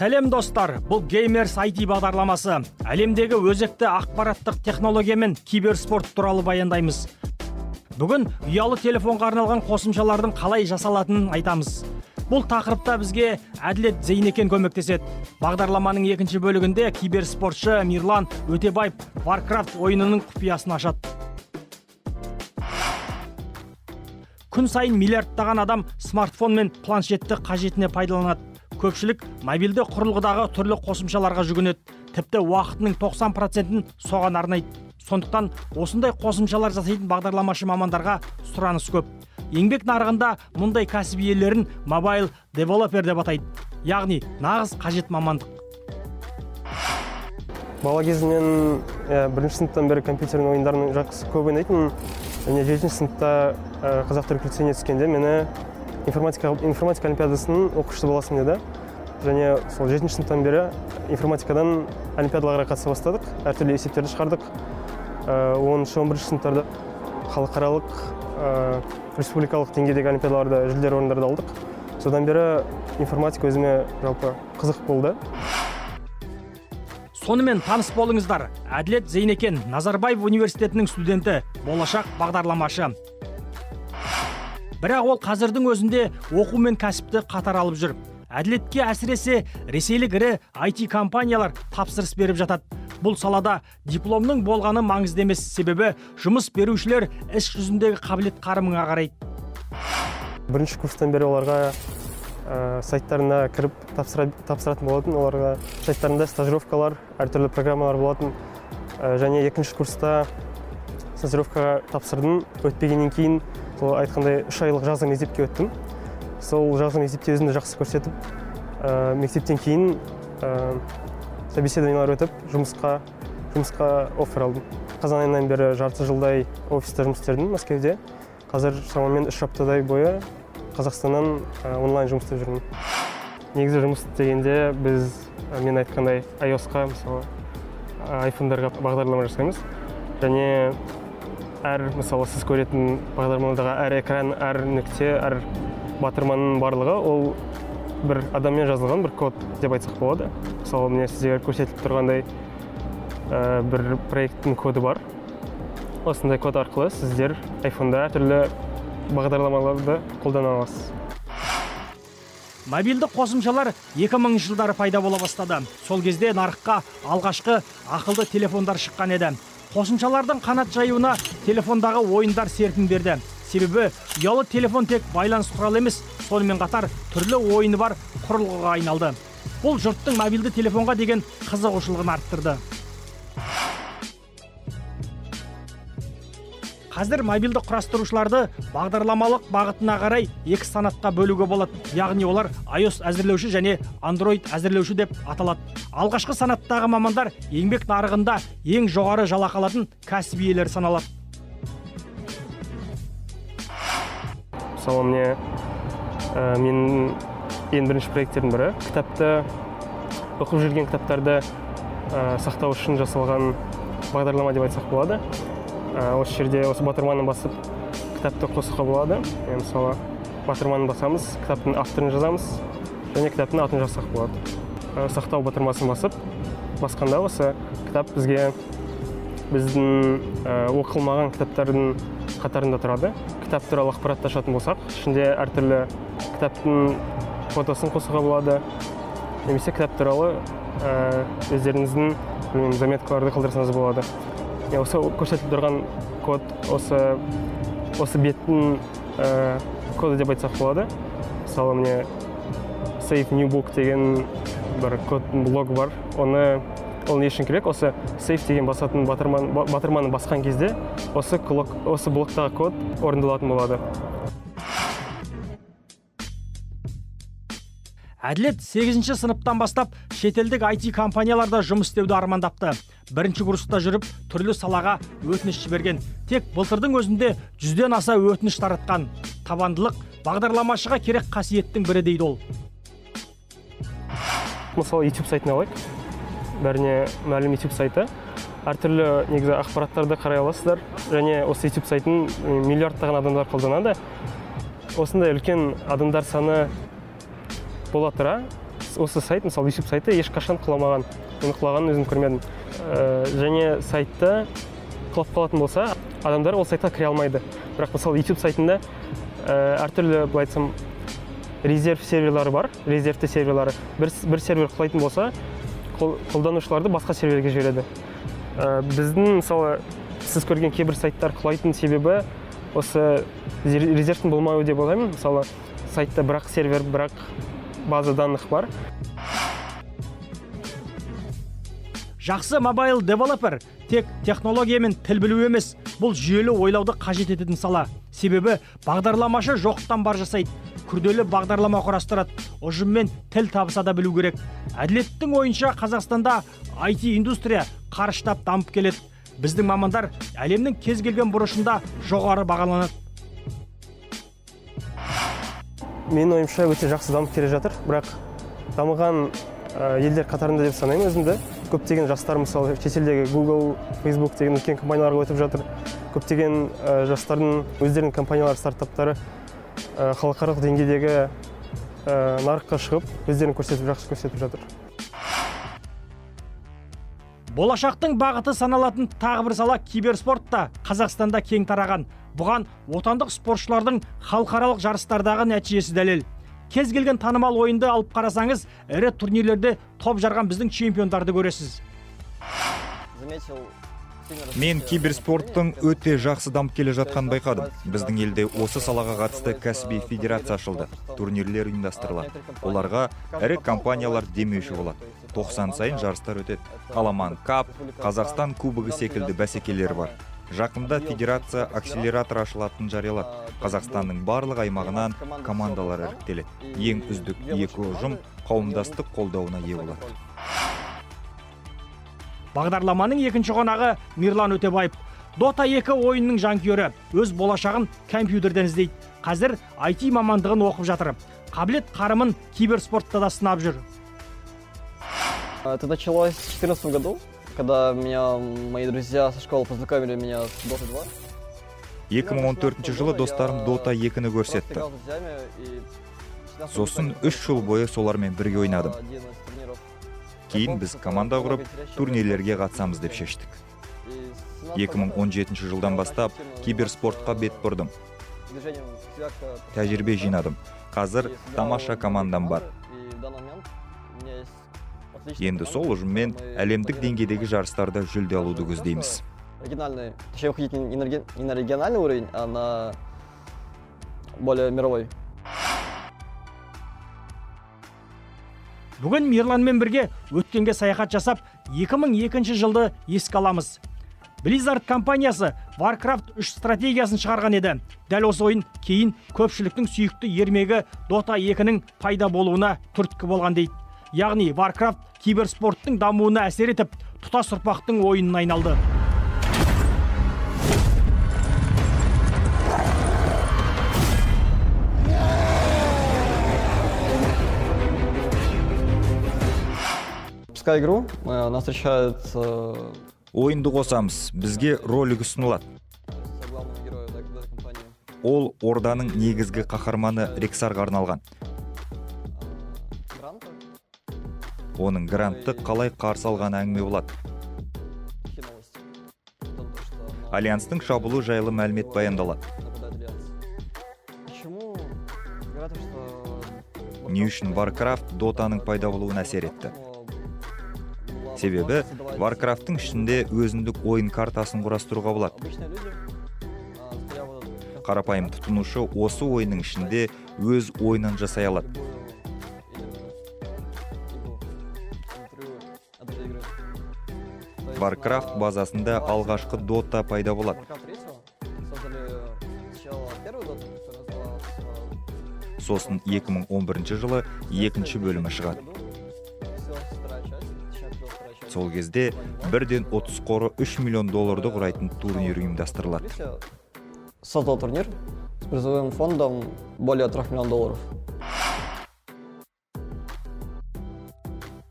Сәлем достар, бұл Gamers IT бағдарламасы. Әлемдегі өзекті ақпараттық технология мен киберспорт туралы баяндаймыз. Бүгін ұялы телефонға арналған қосымшалардың қалай жасалатынын айтамыз. Бұл тақырыпта бізге Әділет Зейнекен көмектеседі. Бағдарламаның екінші бөлігінде киберспортшы Мирлан Өтебаев Warcraft ойынының құпиясын ашады. Күн сайын миллиардтаған адам смартфон мен планшетті қажетіне пайдаланады. Көпшілік мобильді құрылғыдағы түрлі қосымшаларға жүгінеді. Тіпті уақытының 90%-ін соған арнайды. Сондықтан осындай қосымшалар жасайтын бағдарламашы мамандарға сұраныс көп. Еңбек нарығында мұндай кәсіп иелерін мобайл девелопер деп атайды. Яғни нағыз қажет мамандық. Бала кезімнен бірінші сыныптан бері компьютердің ойындарын жақсы көп ойнайтын. Және 7-ші сыныпта қазақ-түрік лицейіне түскенде мені информатика олимпиадасының оқушысы боласың деді. Және сол 7-ші сыныптан бері информатикадан олимпиадаларға қатыса бастадық. Әртүрлі есептерді шығардық. 10-11 сыныптарда халықаралық, республикалық деңгейдегі олимпиадаларда жүлделі орындарды алдық. Содан бері информатика өзіме жалпы қызық болды. Сонымен таныс болыңыздар. Әділет Зейнекен, Назарбаев университетінің студенті, болашақ бағдарламашы. Бірақ ол қазірдің өзінде оқу мен кәсіпті қатар алып жүр. Әділетке әсіресе ресейлік ірі IT компаниялар тапсырыс беріп жатады. Бұл салада дипломның болғаны маңызды емес, себебі жұмыс берушілер іс жүзіндегі қабілет қарымыңа қарайды. Бірінші курстан бері оларға сайттарына кіріп тапсыратын болатын, оларға сайттарында стажировкалар, әртүрлі программалар болатын. Және екінші курста стажировкаға тапсырдым. Өтпегеннен кейін сол айтқандай 3 айлық жазғы мектепке өттім. Сол жазғы мектепте өзімді жақсы көрсетіп, мектептен кейін собеседованиялар өтіп, жұмысқа оффер алдым. Қазан айынан бері жарты жылдай офиста жұмыс істедім Мәскеуде. Қазір шамамен 3 аптадай бойы Қазақстаннан онлайн жұмыс істеп жүрмін. Негізі жұмыс дегенде біз мен айтқандай iOS-қа, мысалы, iPhone-дарға бағдарлама жасаймыз. Және мысалы, сіз көретін бағдарламадағы әр экран, әр нүкте, әр батырманың барлығы ол бір адаммен жазылған бір код деп айтсақ болады. Мысалы, міне сіздерге көрсетіліп тұрғандай бір проекттің коды бар. Осындай код арқылы сіздер iPhone-да әртүрлі бағдарламаларды қолдана аласыз. Мобильді қосымшалар 2000 жылдары пайда бола бастады. Сол кезде нарыққа алғашқы ақылды телефондар шыққан еді. Қосымшалардың қанат жаюына телефондағы ойындар серпін берді. Себебі ұялы телефон тек байланыс құралы емес, сонымен қатар түрлі ойыны бар құрылғыға айналды. Бұл жұрттың мобильді телефонға деген қызығушылығын арттырды. Қазір мобильді құрастырушыларды бағдарламалық бағытына қарай 2 санатқа бөлуге болады. Яғни олар iOS әзірлеуші және Android әзірлеуші деп аталады. Алғашқы санаттағы мамандар еңбек нарығында ең жоғары жалақы алатын кәсіп иелері саналады. Мысалы, мен ең бірінші проекттердің бірі кітапты, оқып жүрген кітаптарды сақтау үшін жасалған бағдарлама деп айтсақ болады. Осы жерде осы батырманы басып кітапты қосуға болады. Мысалы, батырманы басамыз, кітаптың авторын жазамыз және кітаптың атын жазсақ болады. Сақтау батырмасын басқанда осы кітап біздің оқылмаған кітаптардың қатарында тұрады. Кітап туралы ақпаратты ашатын болсақ, ішінде әртүрлі кітаптың фотосын қосуға болады. Немесе кітап туралы өздеріңіздің заметкаларды қалдырсаңыз болады. Осы көрсетіліп тұрған код, осы беттің коды деп айтсақ болады. Мысалы, міне Save New Book деген бір кодтың блогы бар. Ол не үшін керек? Осы Save деген басатын батырманы басқан кезде осы блоктағы код орындалатын болады. Әділет 8-ші сыныптан бастап шетелдік IT компанияларда жұмыс істеуді армандапты. Бірінші курста жүріп, түрлі салаға өтініш жіберген. Тек былтырдың өзінде 100-ден аса өтініш таратқан. Табандылық бағдарламашыға керек қасиеттің бірі дейді ол. Мысалы, YouTube сайтына алайық. Бәріне мәлім YouTube сайты. Әртүрлі негізі ақпараттарды қарай аласыздар. Және осы YouTube сайтын миллиардтаған адамдар қолданады. Осындай үлкен адамдар саны бола тұра, осы сайт, мысалы YouTube сайты ешқашан құламаған. Оны құлағанын өзім көрмедім. Және сайтта құлап қалатын болса, адамдар ол сайтқа кіре алмайды. Бірақ мысалы YouTube сайтында әртүрлі, былай айтсам, резерв серверлары бар, резервті серверлары. Бір сервер құлайтын болса, қолданушыларды басқа серверге жібереді. Біздің, мысалы, сіз көрген кейбір сайттар құлайтын себебі осы резервтің болмауы деп ойлаймын. Мысалы, сайтта бірақ сервер, бірақ база данных бар. Жақсы мобайл девелопер тек технология мен тіл білу емес, бұл жүйелі ойлауды қажет ететін сала. Себебі бағдарламашы жоқтан бар жасайды. Күрделі бағдарлама құрастырады. Ұжыммен тіл табыса да білу керек. Әділеттің ойынша Қазақстанда IT индустрия қарыштап дамып келеді. Біздің мамандар әлемнің кез келген бұрышында жоғары бағаланады. Менің ойымша өте жақсы дамып келе жатыр, бірақ дамыған елдер қатарында деп санаймын өзімді. Көптеген жастар, мысалы, шетелдегі Google, Facebook деген үлкен компанияларға өтіп жатыр. Көптеген жастардың өздерінің компаниялар, стартаптары халықаралық деңгейдегі нарыққа шығып, өздерін жақсы көрсетіп жатыр. Болашақтың бағыты саналатын тағы бір сала киберспортта Қазақстанда кең тараған. Бұған отандық спортшылардың халықаралық жарыстардағы нәтижесі дәлел. Кез келген танымал ойынды алып қарасаңыз, ірі турнирлерде топ жарған біздің чемпиондарды көресіз. Мен киберспорттың өте жақсы дамып келе жатқанын байқадым. Біздің елде осы салаға қатысты кәсіби федерация ашылды. Турнирлер ұйымдастырылады. Оларға ірі компаниялар демеуші болады. 90 сайын жарыстар өтеді. Аламан Кап, Қазақстан кубогы секілді бәсекелер бар. Жақында федерация акселератор ашылатынын жариялады. Қазақстанның барлық аймағынан командалар іріктеледі. Ең үздік екі ұжым қауымдастық қолдауына ие болады. Бағдарламаның екінші қонағы Мирлан Өтебаев. Dota 2 ойынның жанкүйері, өз болашағын компьютерден іздейді. Қазір IT мамандығын оқып жатыр. Қабілет қарымын киберспортта да сынап жүр. Это началось в 2014 году, когда мои друзья со школы познакомили меня с Dota 2. 2014 жылы достарым Dota 2-ні көрсетті. Сосын 3 жыл бойы солармен бірге ойнадым. Кейін біз команда құрып, турнирлерге қатысамыз деп шештік. 2017 жылдан бастап киберспортқа бет бұрдым. Тәжірибе жинадым. Қазір тамаша командам бар. Енді сол ұжыммен әлемдік деңгейдегі жарыстарда жүлде алуды көздейміз. Точнее, выходить не на региональный уровень, а на более мировой. Бүгін Мирланмен бірге өткенге саяхат жасап, 2002 жылды еске аламыз. Blizzard компаниясы Warcraft 3 стратегиясын шығарған еді. Дәл осы ойын кейін көпшіліктің сүйікті ермегі Dota 2-нің пайда болуына түрткі болған дейді. Яғни Warcraft киберспорттың дамуына әсер етіп, тұтас ұрпақтың ойынына айналды. Пускай игру, нас встречают... Ойынды қосамыз, бізге ролик ұсынылады. Ол Орданың негізгі қаһарманы Рексарға арналған. Оның грантты қалай қарсы алған әңгіме болады. Альянстың шабуылы жайлы мәлімет баяндалады. Не үшін Warcraft Dotаның пайда болуына әсер етті? Себебі Warcraft'тың ішінде өзіндік ойын картасын құрастыруға болады. Қарапайым тұтынушы осы ойынның ішінде өз ойынын жасай алады. Warcraft базасында алғашқы Dota пайда болады. Сосын 2011 жылы екінші бөлімі шығады. Сол кезде бірден 30 қоры $3 миллион құрайтын турнир ұйымдастырылады. Создал турнир с призовым фондом более $3 миллионов.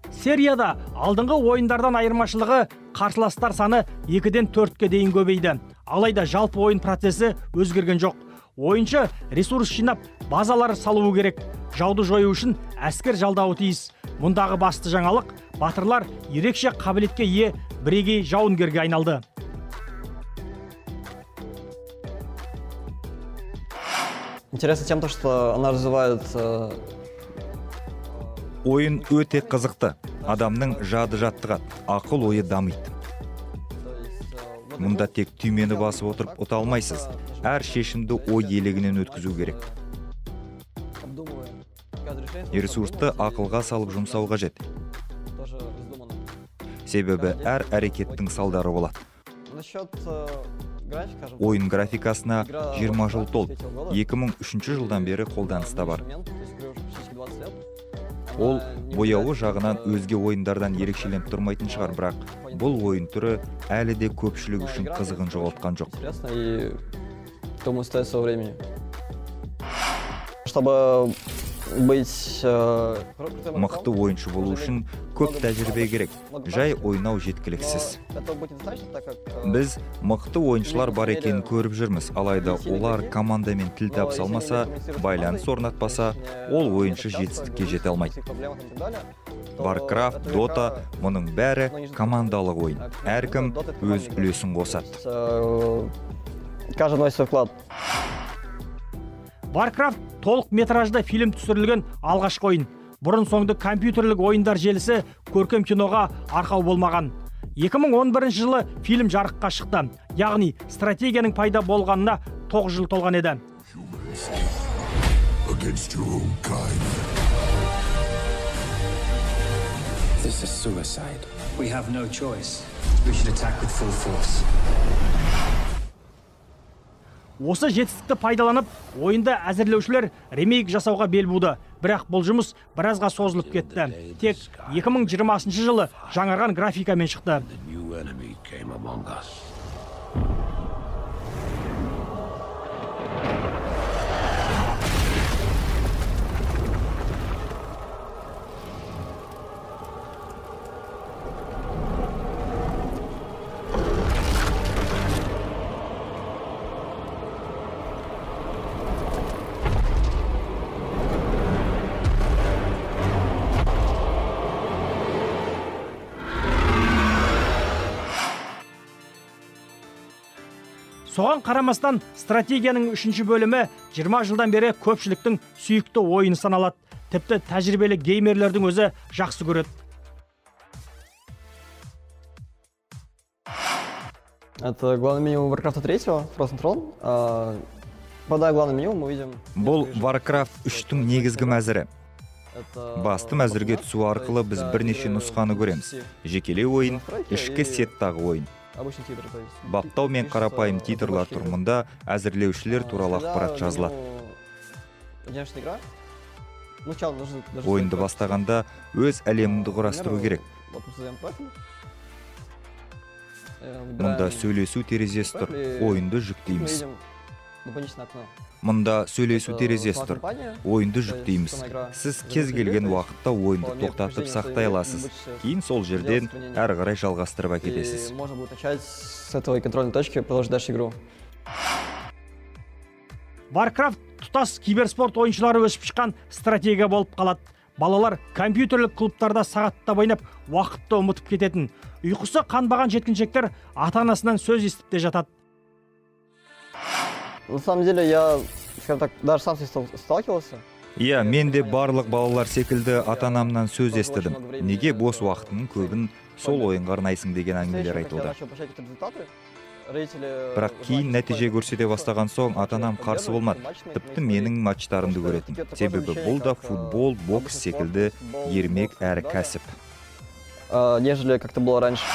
Серияда алдыңғы ойындардан айырмашылығы қарсыластар саны 2-ден 4-ке дейін көбейді. Алайда жалпы ойын процесі өзгерген жоқ. ойыншы ресурс жинап базалар салуы керек. Жауды жою үшін әскер жалдауы тиіс. Мұндағы басты жаңалық батырлар ерекше қабілетке ие бірегей жауынгерге айналды. Интересно тем, что она развивает... Ойын өте қызықты. Адамның жады жаттығады, ақыл ойы дамиды. Мұнда тек түймені басып отырып ұта алмайсыз. Әр шешімді ой елегінен өткізу керек. Ресурсты ақылға салып жұмсау қажет. Себебі әр әрекеттің салдары болады. Ойын графикасына 20 жыл толды. 2003 жылдан бері қолданыста бар. Ол бояуы жағынан өзге ойындардан ерекшеленіп тұрмайтын шығар, бірақ бұл ойын түрі әлі де көпшілік үшін қызығын жоғалтқан жоқ. Чтобы быть мықты ойыншы болу үшін көп тәжірибе керек. Жай ойнау жеткіліксіз. Біз мықты ойыншылар бар екенін көріп жүрміз, алайда олар командамен тіл табыса алмаса, байланыс орнатпаса, ол ойыншы жетістікке жете алмайды. Warcraft, Dota, мұның бәрі командалық ойын. Әркім өз үлесін қосады. Каждый вносит свой вклад. Warcraft толық метражды фильм түсірілген алғашқы ойын. Бұрын соңды компьютерлік ойындар желісі көркем киноға арқау болмаған. 2011 жылы фильм жарыққа шықты. Яғни стратегияның пайда болғанына 9 жыл толған еді. This is suicide. We have no choice. We should attack with full force. Осы жетістікті пайдаланып, ойында әзірлеушілер ремейк жасауға бел буды. Бірақ бұл жұмыс біразға созылып кетті. Тек 2020 жылы жаңарған графикамен шықты. Соған қарамастан стратегияның 3-ші бөлімі 20 жылдан бері көпшіліктің сүйікті ойыны саналады. Тіпті тәжірибелі геймерлердің өзі жақсы көреді. Это главное меню Warcraft 3, Frozen Throne. Попадая в главное меню, мы видим... Бұл Warcraft 3-тің негізгі мәзірі. Басты мәзірге түсу арқылы біз бірнеше нұсқаны көреміз. Жекелей ойын, ішкі сеттағы ойын. Баптау мен қарапайым титрлар тұрмында әзірлеушілер туралы ақпарат жазылады. Ойынды бастағанда өз әлеміңді құрастыру керек. Мұнда сөйлесу терезесі тұр, ойынды жүктейміз. Мұнда сөйлесу терезесі тұр, ойынды жүктейміз. Сіз кез келген уақытта ойынды тоқтатып сақтай аласыз. Кейін сол жерден әрі қарай жалғастырып әкетесіз. Warcraft тұтас киберспорт ойыншылары өсіп шыққан стратегия болып қалады. Балалар компьютерлік клубтарда сағаттап ойнап, уақытты ұмытып кететін. Ұйқысы қанбаған жеткіншектер ата-анасынан сөз естіп те жатады. На самом деле, я, скажем так, даже сам сталкивался. Иә, мен де барлық балалар секілді ата-анамнан сөз естідім. Неге бос уақытының көбін сол ойынға арнайсың деген әңгімелер айтылды. Бірақ кейін нәтиже көрсете бастаған соң ата-анам қарсы болмады. Тіпті менің матчтарымды көретін. Себебі бұл да футбол, бокс секілді ермек әрі кәсіп. Нежели как-то было раньше.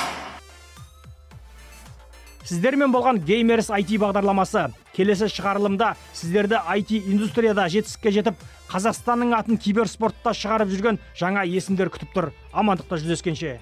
Сіздермен болған Gamers IT бағдарламасы. Келесі шығарылымда сіздерді IT индустрияда жетістікке жетіп, Қазақстанның атын киберспортта шығарып жүрген жаңа есімдер күтіп тұр. Амандықта жүздескенше.